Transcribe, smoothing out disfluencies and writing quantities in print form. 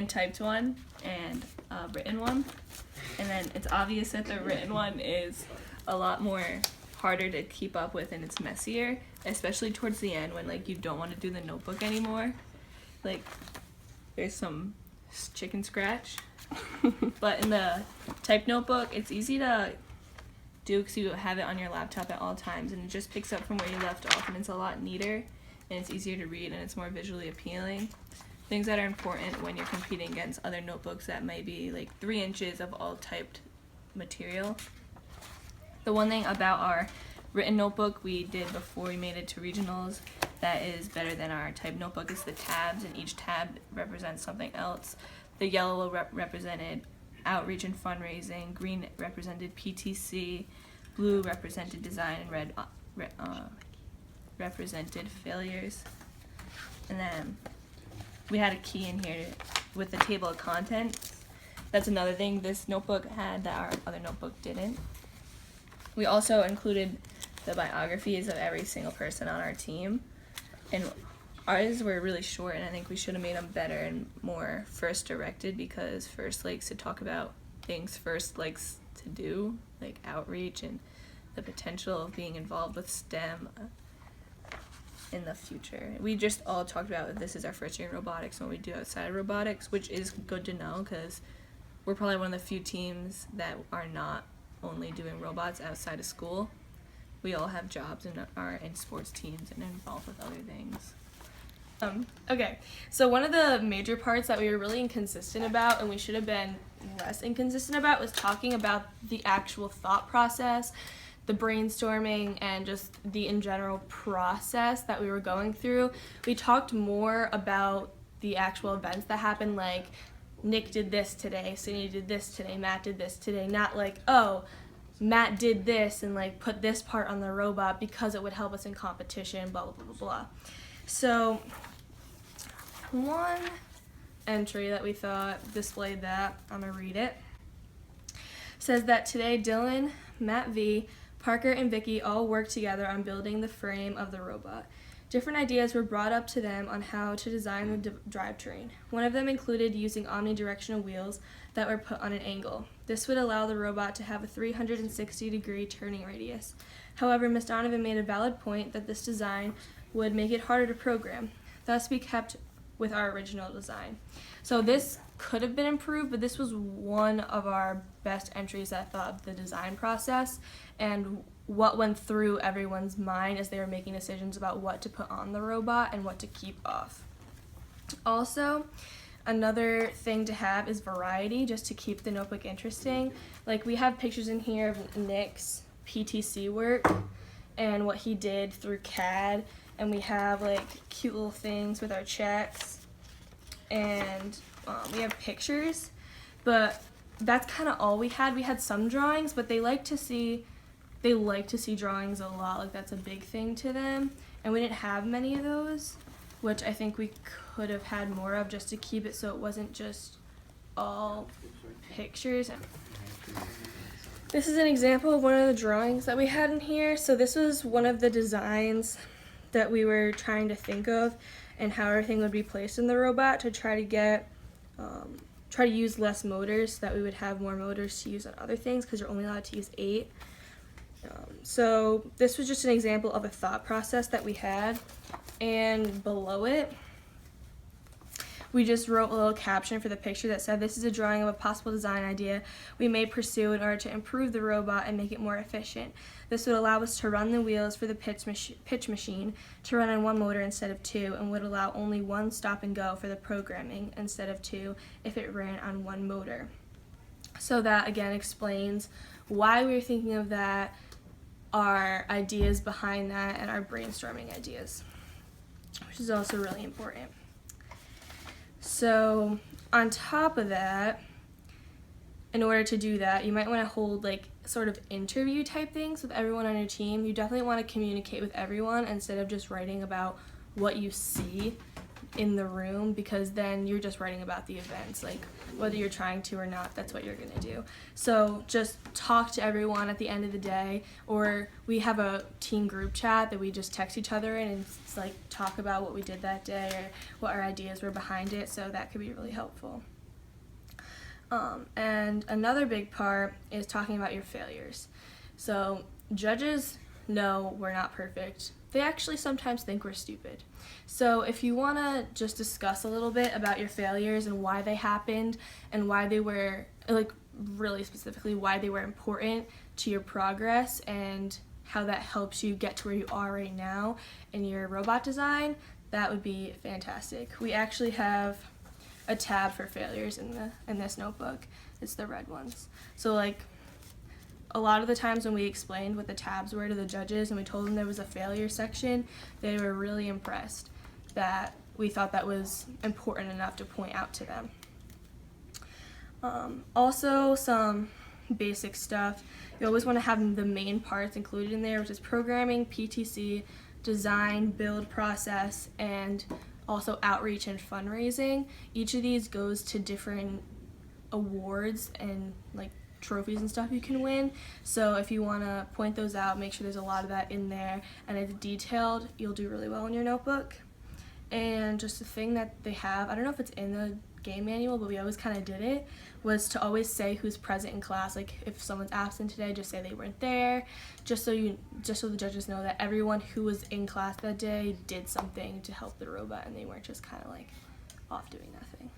hand-typed one and a written one. And then it's obvious that the written one is a lot more harder to keep up with and it's messier, especially towards the end when like you don't want to do the notebook anymore. Like there's some chicken scratch. But in the typed notebook, it's easy to do because you have it on your laptop at all times and it just picks up from where you left off, and it's a lot neater and it's easier to read and it's more visually appealing. Things that are important when you're competing against other notebooks that may be like 3 inches of all typed material. The one thing about our written notebook we did before we made it to regionals that is better than our typed notebook is the tabs, and each tab represents something else. The yellow represented outreach and fundraising, green represented PTC, blue represented design, and red represented failures. And then we had a key in here with the table of contents. That's another thing this notebook had that our other notebook didn't. We also included the biographies of every single person on our team, and ours were really short, and I think we should have made them better and more first directed, because first likes to talk about things first likes to do, like outreach and the potential of being involved with STEM in the future. We just all talked about this is our first year in robotics and what we do outside of robotics, which is good to know because we're probably one of the few teams that are not only doing robots outside of school. We all have jobs and are in sports teams and involved with other things. Okay, so one of the major parts that we were really inconsistent about, and we should have been less inconsistent about, was talking about the actual thought process, the brainstorming, and just the in general process that we were going through. We talked more about the actual events that happened, like Nick did this today, Sydney did this today, Matt did this today, not like, oh, Matt did this and like put this part on the robot because it would help us in competition, blah, blah, blah, blah, blah. So one entry that we thought displayed that, I'm gonna read it, says that today Dylan, Matt V, Parker, and Vicky all worked together on building the frame of the robot. Different ideas were brought up to them on how to design the drivetrain. One of them included using omnidirectional wheels that were put on an angle. This would allow the robot to have a 360-degree turning radius. However, Ms. Donovan made a valid point that this design would make it harder to program. Thus, we kept with our original design. So this could have been improved, but this was one of our best entries that thought of the design process and what went through everyone's mind as they were making decisions about what to put on the robot and what to keep off. Also, another thing to have is variety, just to keep the notebook interesting. Like, we have pictures in here of Nick's PTC work and what he did through CAD, and we have like cute little things with our checks, and we have pictures, but that's kind of all we had. We had some drawings, but they like to see drawings a lot, like that's a big thing to them, and we didn't have many of those, which I think we could have had more of just to keep it so it wasn't just all pictures. This is an example of one of the drawings that we had in here. So this was one of the designs that we were trying to think of and how everything would be placed in the robot to try to get try to use less motors, so that we would have more motors to use on other things because you're only allowed to use 8. So this was just an example of a thought process that we had, and below it we just wrote a little caption for the picture that said, "This is a drawing of a possible design idea we may pursue in order to improve the robot and make it more efficient. This would allow us to run the wheels for the pitch machine to run on 1 motor instead of 2, and would allow only 1 stop and go for the programming instead of 2 if it ran on 1 motor." So that again explains why we were thinking of that, our ideas behind that, and our brainstorming ideas, which is also really important. So on top of that, in order to do that, you might want to hold like sort of interview type things with everyone on your team. You definitely want to communicate with everyone instead of just writing about what you see in the room, because then you're just writing about the events, like whether you're trying to or not, that's what you're going to do. So just talk to everyone at the end of the day, or we have a team group chat that we just text each other in and like talk about what we did that day or what our ideas were behind it, so that could be really helpful. And another big part is talking about your failures. So judges know we're not perfect. They actually sometimes think we're stupid. So if you want to just discuss a little bit about your failures and why they happened and why they were, like really specifically, why they were important to your progress and how that helps you get to where you are right now in your robot design, that would be fantastic. We actually have a tab for failures in this notebook. It's the red ones. So like a lot of the times when we explained what the tabs were to the judges and we told them there was a failure section, they were really impressed that we thought that was important enough to point out to them. Also, some basic stuff. You always want to have the main parts included in there, which is programming, PTC, design, build process, and also outreach and fundraising. Each of these goes to different awards and like trophies and stuff you can win. So if you want to point those out, make sure there's a lot of that in there and it's detailed, you'll do really well in your notebook. And just the thing that they have, I don't know if it's in the game manual, but we always kind of did it, was to always say who's present in class. Like if someone's absent today, just say they weren't there, just so the judges know that everyone who was in class that day did something to help the robot and they weren't just kind of like off doing nothing.